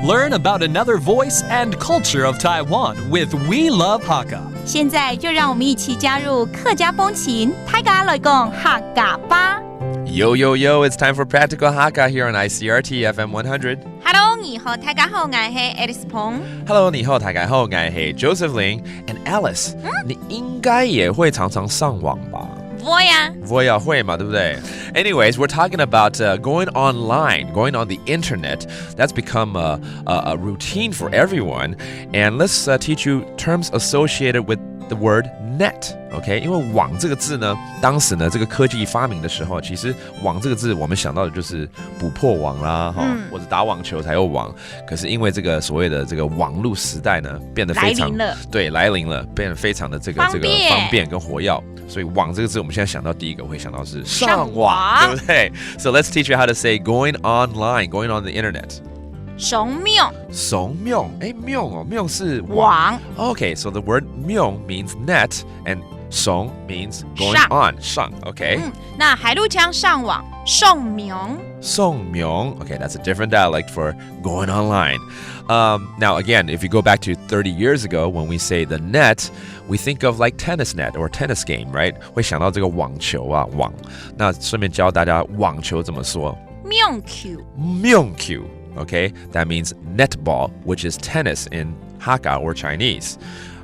Learn about another voice and culture of Taiwan with We Love Hakka. 现在就让我们一起加入客家风情，大家来讲客家吧。Yo, yo, yo, it's time for Practical Hakka here on Icrt FM 100. Hello， 你好，大家好，我是 Alice 彭。Hello, 你好，大家好，我是 Joseph Ling and Alice。你应该也会常常上网吧？会呀，会嘛，对不对？ Anyways, we're talking about going online, going on the internet. That's become a routine for everyone. And let's teach you terms associated with the word net. OK, 因为网这个字呢，当时呢这个科技发明的时候，其实网这个字我们想到的就是捕破网啦，或者打网球才有网。可是因为这个所谓的这个网络时代呢，变得非常来临了，变得非常的这个方便跟活跃。所以网这个字我们现在想到第一个会想到是上网，对不对？ So let's teach you how to say going online, going on the internet. 怂명명是网。Okay, so the word 명 means net and 怂 means going on, 上 okay? 那海陆腔上网送名。Okay, that's a different dialect for going online. Now, again, if you go back to 30 years ago, when we say the net, we think of like tennis net or tennis game, right? 会想到这个网球啊，网。那顺便教大家网球怎么说？명球。Okay, that means netball, which is tennis in Hakka or Chinese.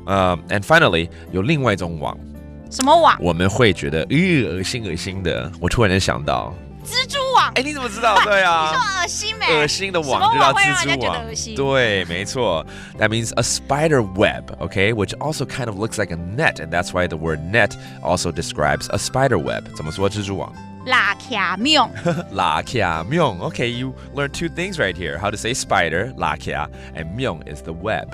And finally, 有另外一种网。什么网？我们会觉得恶心的。我突然间想到蜘蛛网。你怎么知道？对啊，你说恶心没？恶心的网就叫蜘蛛网。对，没错。That means a spider web, okay, which also kind of looks like a net, and that's why the word net also describes a spider web. 怎么说蜘蛛网？拉卡명拉卡명 Okay, you learned two things right here. How to say spider, 拉卡 and 명 is the web.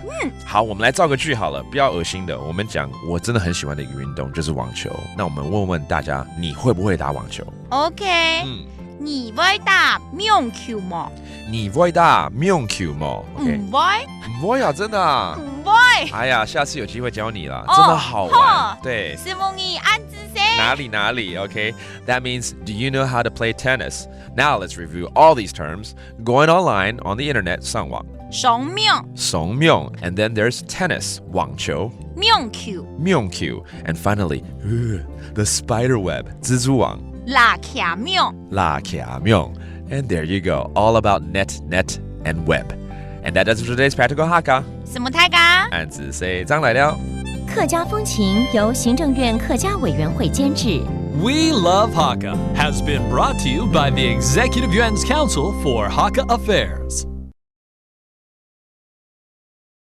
好，我们来造个句好了，不要恶心的。我们讲我真的很喜欢的一个运动就是网球。那我们问问大家，你会不会打网球 ？OK，你会打명球吗？你会打명球吗？ OK， 不会啊，真的啊，不会。哎呀，下次有机会教你了，真的好玩。对，是梦你安子谁？哪里 Okay, that means, do you know how to play tennis? Now let's review all these terms. Going online on the internet, 上网。怂명，and then there's tennis, 网球。명球，and finally, the spider web, 蜘蛛网。拉卡명，and there you go, all about net, and web. And that does it for today's Practical Hakka. 什么太嘎？按字 say 张来了。客家风情由行政院客家委员会监制。We Love Hakka has been brought to you by the Executive Yuan's Council for Hakka Affairs.